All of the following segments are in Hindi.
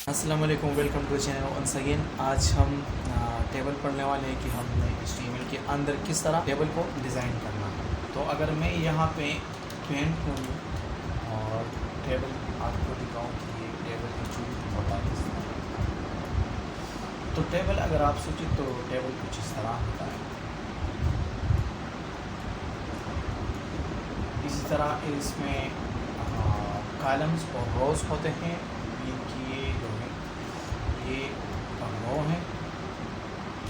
अस्सलाम वालेकुम, welcome to channel once again. आज हम टेबल पढ़ने वाले हैं कि हमने HTML के अंदर किस तरह टेबल को डिज़ाइन करना है। तो अगर मैं यहाँ पे पेन करूँ और टेबल आपको दिखाऊँ कि ये टेबल एक्चुअली होता है किस तरह। तो टेबल अगर आप सोचें तो टेबल कुछ इस तरह होता है। इसी तरह इसमें कॉलम्स और रोज़ होते हैं। इनकी ये जो है ये रो है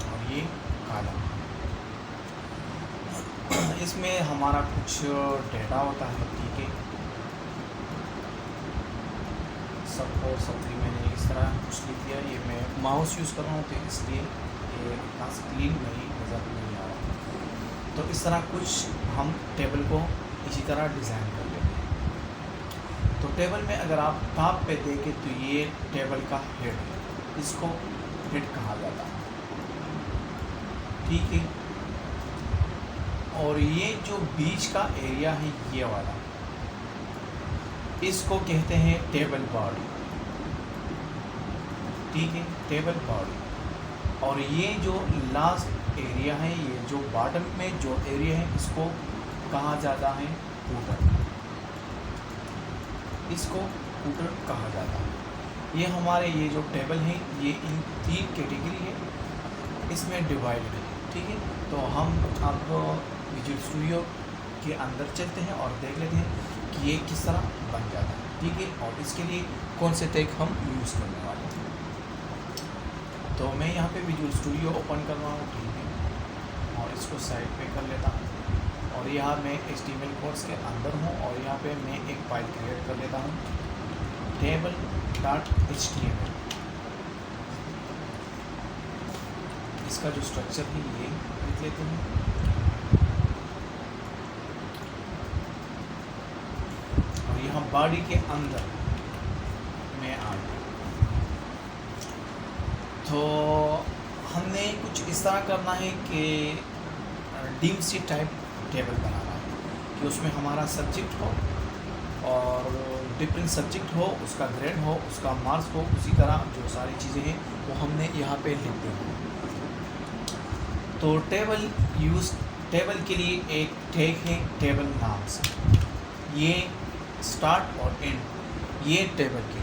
और ये कॉलम है। इसमें हमारा कुछ डेटा होता है, ठीक है। सपोज मैंने इस तरह कुछ लिख दिया। ये मैं माउस यूज़ कर रहा हूँ तो इसलिए ये इतना क्लीन नहीं नज़र नहीं आ रहा। तो इस तरह कुछ हम टेबल को इसी तरह डिज़ाइन कर लेते हैं। तो टेबल में अगर आप टॉप पे देखें तो ये टेबल का हेड है, इसको हेड कहा जाता है, ठीक है। और ये जो बीच का एरिया है ये वाला, इसको कहते हैं टेबल बॉडी, ठीक है, टेबल बॉडी। और ये जो लास्ट एरिया है, ये जो बॉटम में जो एरिया है, इसको कहा जाता है फूटर, इसको फूटर कहा जाता है। ये हमारे ये जो टेबल है ये इन 3 कैटेगरी है, इसमें डिवाइड है, ठीक है। तो हम अब विजुअल स्टूडियो के अंदर चलते हैं और देख लेते हैं कि ये किस तरह बन जाता है, ठीक है। और इसके लिए कौन से टैग हम यूज़ करने वाले हैं। तो मैं यहाँ पे विजुअल स्टूडियो ओपन कर रहा हूँ, ठीक है, और इसको साइड पे कर लेता हूँ। और यहाँ मैं HTML कोर्स के अंदर हूँ और यहाँ पे मैं एक फाइल क्रिएट कर लेता हूँ, table.html। इसका जो स्ट्रक्चर है ये लिख लेते हैं। और यहाँ बॉडी के अंदर मैं आ गया। तो हमने कुछ इस तरह करना है कि DMC टाइप टेबल बनाना है कि उसमें हमारा सब्जेक्ट हो और डिफरेंट सब्जेक्ट हो, उसका ग्रेड हो, उसका मार्क्स हो, उसी तरह जो सारी चीज़ें हैं वो हमने यहाँ पे लिख दी हैं। तो टेबल के लिए एक टैग है टेबल नाम से, ये स्टार्ट और एंड ये टेबल के।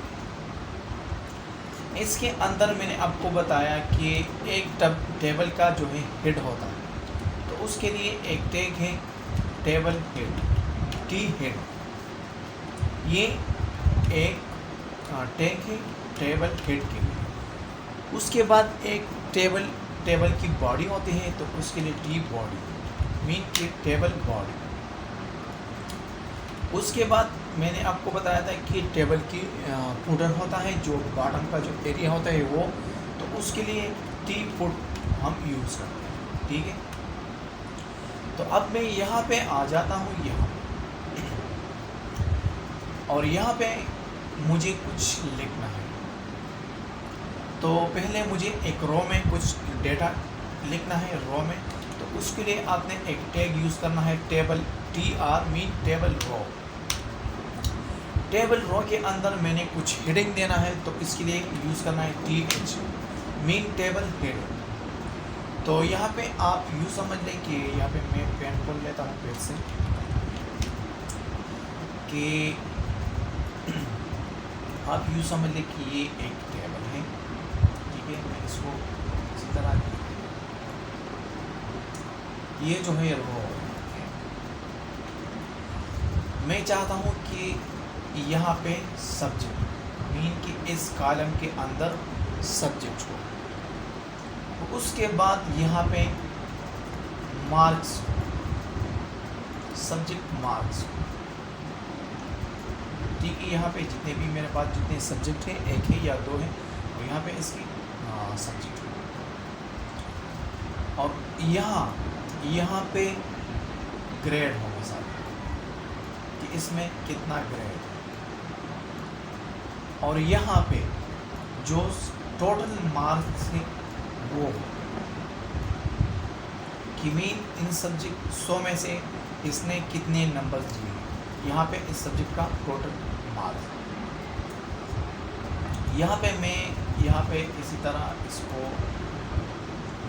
इसके अंदर मैंने आपको बताया कि एक टेबल का जो है हेड होता है, तो उसके लिए एक टैग है टेबल हेड, टी हेड। ये एक टैग है टेबल हेड के लिए। उसके बाद एक टेबल की बॉडी होती है, तो उसके लिए टी बॉडी मीन की टेबल बॉडी। उसके बाद मैंने आपको बताया था कि टेबल की फुटर होता है, जो बॉटम का जो एरिया होता है वो, तो उसके लिए टी फुट हम यूज़ करते हैं, ठीक है। तो अब मैं यहाँ पे आ जाता हूँ यहाँ, और यहाँ पे मुझे कुछ लिखना है। तो पहले मुझे एक रो में कुछ डेटा लिखना है रो में, तो उसके लिए आपने एक टैग यूज़ करना है table, TR mean table row. Table row के अंदर मैंने कुछ हेडिंग देना है, तो इसके लिए यूज़ करना है TH मीन टेबल हेड। तो यहाँ पे आप यूँ समझ लें कि यहाँ पे मैं पेन खोल लेता हूँ पेज से कि आप यूँ समझ लें कि ये एक टेबल है, ठीक है। मैं इसको इसी तरह, ये जो है रो है, मैं चाहता हूँ कि यहाँ पे सब्जेक्ट मीन कि इस कॉलम के अंदर सब्जेक्ट हो, तो उसके बाद यहाँ पे मार्क्स, सब्जेक्ट मार्क्स, ठीक है। यहाँ पे जितने भी मेरे पास जितने सब्जेक्ट हैं, एक है या दो हैं, और यहाँ पे इसकी सब्जेक्ट, और यहाँ पे ग्रेड होगा सारे कि इसमें कितना ग्रेड, और यहाँ पे जो टोटल मार्क्स है वो कि मीन इन सब्जेक्ट 100 में से इसने कितने नंबर्स दिए, यहाँ पे इस सब्जेक्ट का टोटल मार्क्स। यहाँ पे मैं इसी तरह इसको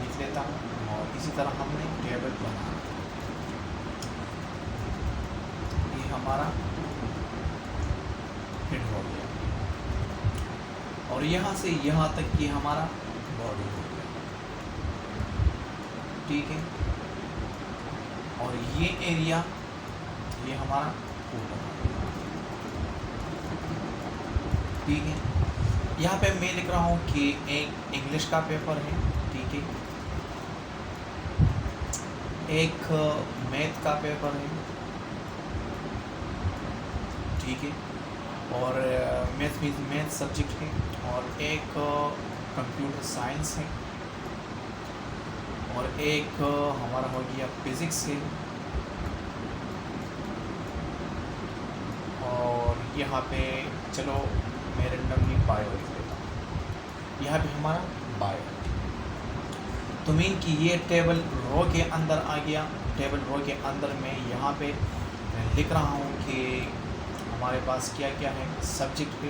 लिख लेता हूँ और इसी तरह हमने टेबल बनाना। ये हमारा हेड हो गया और यहाँ से यहाँ तक ये हमारा बॉडी हो गया, ठीक है। और ये एरिया ये हमारा ऊपर, ठीक है। यहाँ पे मैं लिख रहा हूँ कि एक इंग्लिश का पेपर है, ठीक है, एक मैथ का पेपर है, ठीक है, और मैथ सब्जेक्ट है, और एक कंप्यूटर साइंस है, और एक हमारा हो गया फिज़िक्स है, और यहाँ पे चलो मैं रेंडमली बायो लिख देता हूँ। यहाँ पे हमारा बायो, तो मीन कि ये टेबल रो के अंदर आ गया। टेबल रो के अंदर मैं यहाँ पे लिख रहा हूँ कि हमारे पास क्या क्या है। सब्जेक्ट पे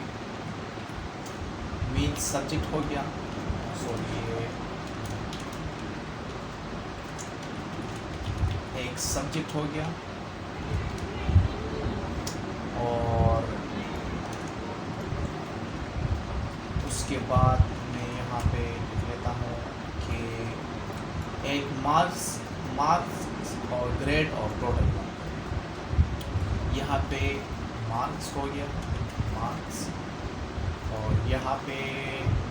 मीन सब्जेक्ट हो गया, सॉरी ये एक सब्जेक्ट हो गया, और उसके बाद मैं यहाँ पे लिख लेता हूँ कि एक मार्क्स और ग्रेड और टोटल। यहाँ पे मार्क्स हो गया, मार्क्स, और यहाँ पे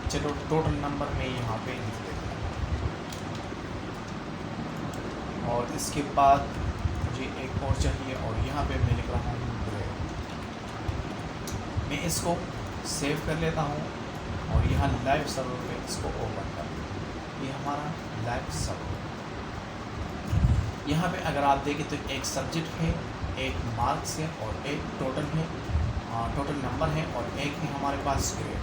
चलो टोटल नंबर में यहाँ पे लिख देता हूँ। और इसके बाद मुझे एक और चाहिए, और यहाँ पे मैं लिख रहा हूँ ग्रेड। मैं इसको सेव कर लेता हूँ और यहाँ लाइव सर्वर पे इसको ओपन कर, ये हमारा लाइव सर्वर। यहाँ पे अगर आप देखें तो एक सब्जेक्ट है, एक मार्क्स है, और एक टोटल है, टोटल नंबर है, और एक है हमारे पास ग्रेड।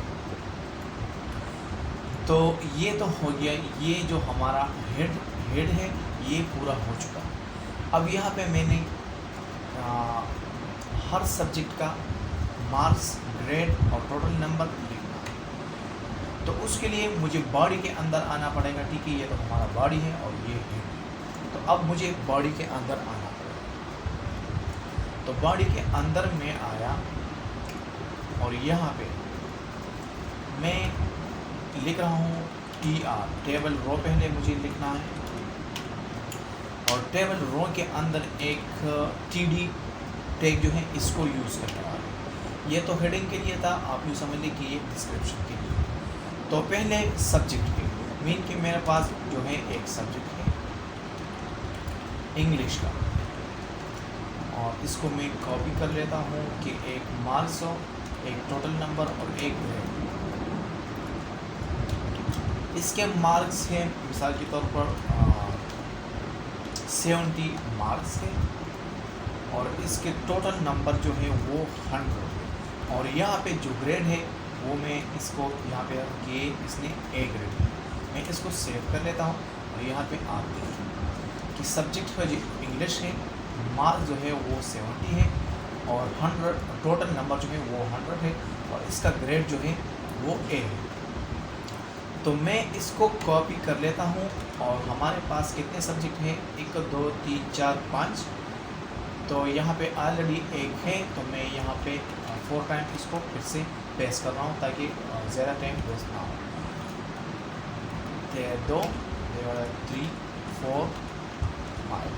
तो ये तो हो गया, ये जो हमारा हेड है ये पूरा हो चुका। अब यहाँ पे मैंने हर सब्जेक्ट का मार्क्स, ग्रेड और टोटल नंबर लिखना है। तो उसके लिए मुझे बॉडी के अंदर आना पड़ेगा, ठीक है। ये तो हमारा बॉडी है और ये हेड, तो अब मुझे बॉडी के अंदर आना पड़ेगा। तो बॉडी के अंदर मैं आया और यहाँ पे मैं लिख रहा हूँ TR, टेबल रो पहले मुझे लिखना है, और टेबल रो के अंदर एक TD टैग जो है इसको यूज़ करने वाला। ये तो हेडिंग के लिए था, आप यूँ समझ लीजिए कि ये डिस्क्रिप्शन के लिए। तो पहले सब्जेक्ट के मीन कि मेरे पास जो है एक सब्जेक्ट है इंग्लिश का, और इसको मैं कॉपी कर लेता हूँ कि एक मार्क्स हो, एक टोटल नंबर और एक ग्रेड। इसके मार्क्स हैं मिसाल के तौर पर 70 मार्क्स है, और इसके टोटल नंबर जो है वो 100 है, और यहाँ पे जो ग्रेड है वो मैं इसको यहाँ पे कि इसने A ग्रेड है। मैं इसको सेव कर लेता हूँ और यहाँ पे आप देखें कि सब्जेक्ट का जो इंग्लिश है, मार्क्स जो है वो 70 है, और 100 टोटल नंबर जो है वो 100 है, और इसका ग्रेड जो है वो A है। तो मैं इसको कॉपी कर लेता हूँ, और हमारे पास कितने सब्जेक्ट हैं, 1 2 3 4 5। तो यहाँ पे ऑलरेडी एक है, तो मैं यहाँ पे 4 टाइम इसको फिर से पेस्ट कर रहा हूँ ताकि ज़्यादा टाइम वेस्ट ना हो। 2 3 4 5।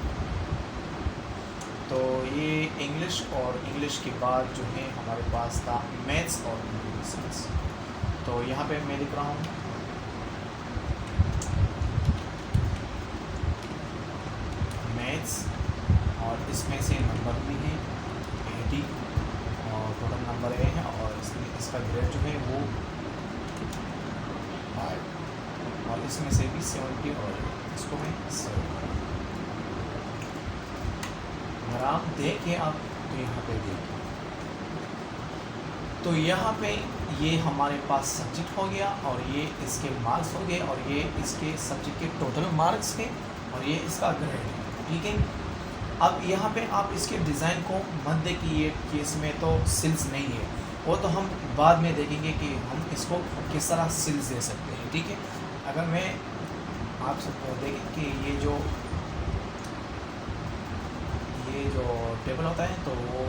तो ये इंग्लिश, और इंग्लिश के बाद जो है हमारे पास था मैथ्स और कंप्यूटर साइंस। तो यहाँ पे मैं लिख रहा हूँ मैथ्स, और इसमें से नंबर भी है 80, और टोटल नंबर A है, और इसका ग्रेड जो है वो 5, और इसमें से भी 70, और इसको मैं सेव करूँ। अगर आप देखें आप तो यहाँ पे देखें, तो यहाँ पे ये हमारे पास सब्जेक्ट हो गया, और ये इसके मार्क्स हो गए, और ये इसके सब्जेक्ट के टोटल मार्क्स है, और ये इसका ग्रेड है, ठीक है। अब यहाँ पे आप इसके डिज़ाइन को मत देखिए कि इसमें तो सिल्स नहीं है, वो तो हम बाद में देखेंगे कि हम इसको किस तरह सिल्स दे सकते हैं, ठीक है। अगर मैं आप सबको देखें कि ये जो टेबल होता है तो वो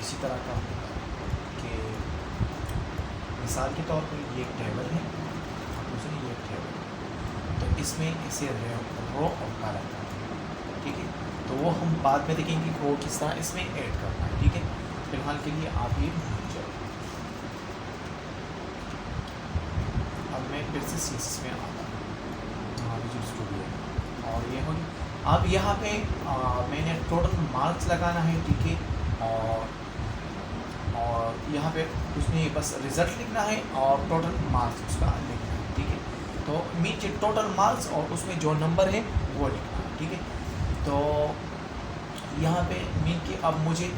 इसी तरह का होता है कि मिसाल के तौर पर ये एक टेबल है, दूसरी ये एक टेबल, तो इसमें इसे रो और कॉलम, ठीक है। तो वो हम बाद में देखेंगे कि वो किस तरह इसमें ऐड करना है, ठीक है। फिलहाल के लिए आप ये चलो। अब मैं फिर से सीएसएस में आता हूँ, विजुअल स्टूडियो, और ये होगी। अब यहाँ पे मैंने टोटल मार्क्स लगाना है, ठीक है। और यहाँ पे उसमें बस रिज़ल्ट लिखना है और टोटल मार्क्स उसका लिखना है, ठीक है। तो नीचे टोटल मार्क्स और उसमें जो नंबर है वो लिखना है, ठीक है। तो यहाँ पे मीन कि अब मुझे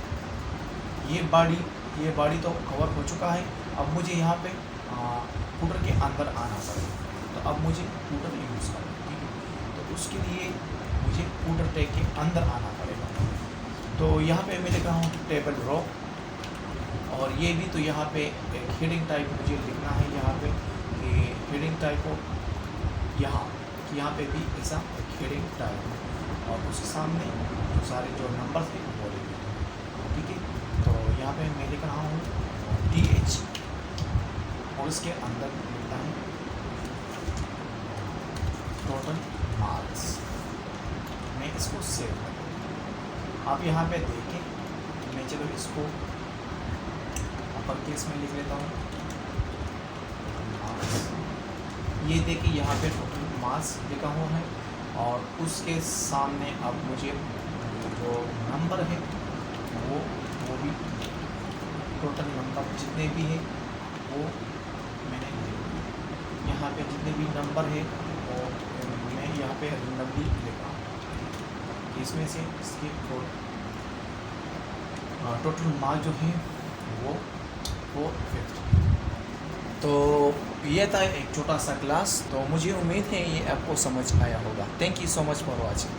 ये बॉडी तो कवर हो चुका है। अब मुझे यहाँ पे फुटर के अंदर आना पड़ेगा। तो अब मुझे फुटर यूज़ करना है, ठीक है। तो उसके लिए मुझे फुटर टैग के अंदर आना पड़ेगा। तो यहाँ पे मैं लिख रहा हूँ टेबल रो, और ये भी तो यहाँ पे एक हेडिंग टाइप मुझे लिखना है यहाँ पे कि हेडिंग टाइप को यहाँ पे भी ऐसा एक हेडिंग टाइप, और उसके सामने सारे जो नंबर थे वो लिख, ठीक है। तो यहाँ पे मैं लिख रहा हूँ TH, और इसके अंदर लिखता है टोटल मार्क्स। मैं इसको सेव कर दूँ। आप यहाँ पे देखें, मैं चलो इसको अपर केस में लिख लेता हूँ। ये देखिए यहाँ पे टोटल मार्क्स लिखा हुआ है, और उसके सामने अब मुझे जो नंबर है वो भी टोटल नंबर जितने भी है वो मैंने यहाँ पे जितने भी नंबर है वो मैं यहाँ पे रैंडमली लिखा, इसमें से इसके टोटल मार्क्स जो है वो 450। तो ये था एक छोटा सा क्लास। तो मुझे उम्मीद है ये आपको समझ आया होगा। Thank you so much for watching.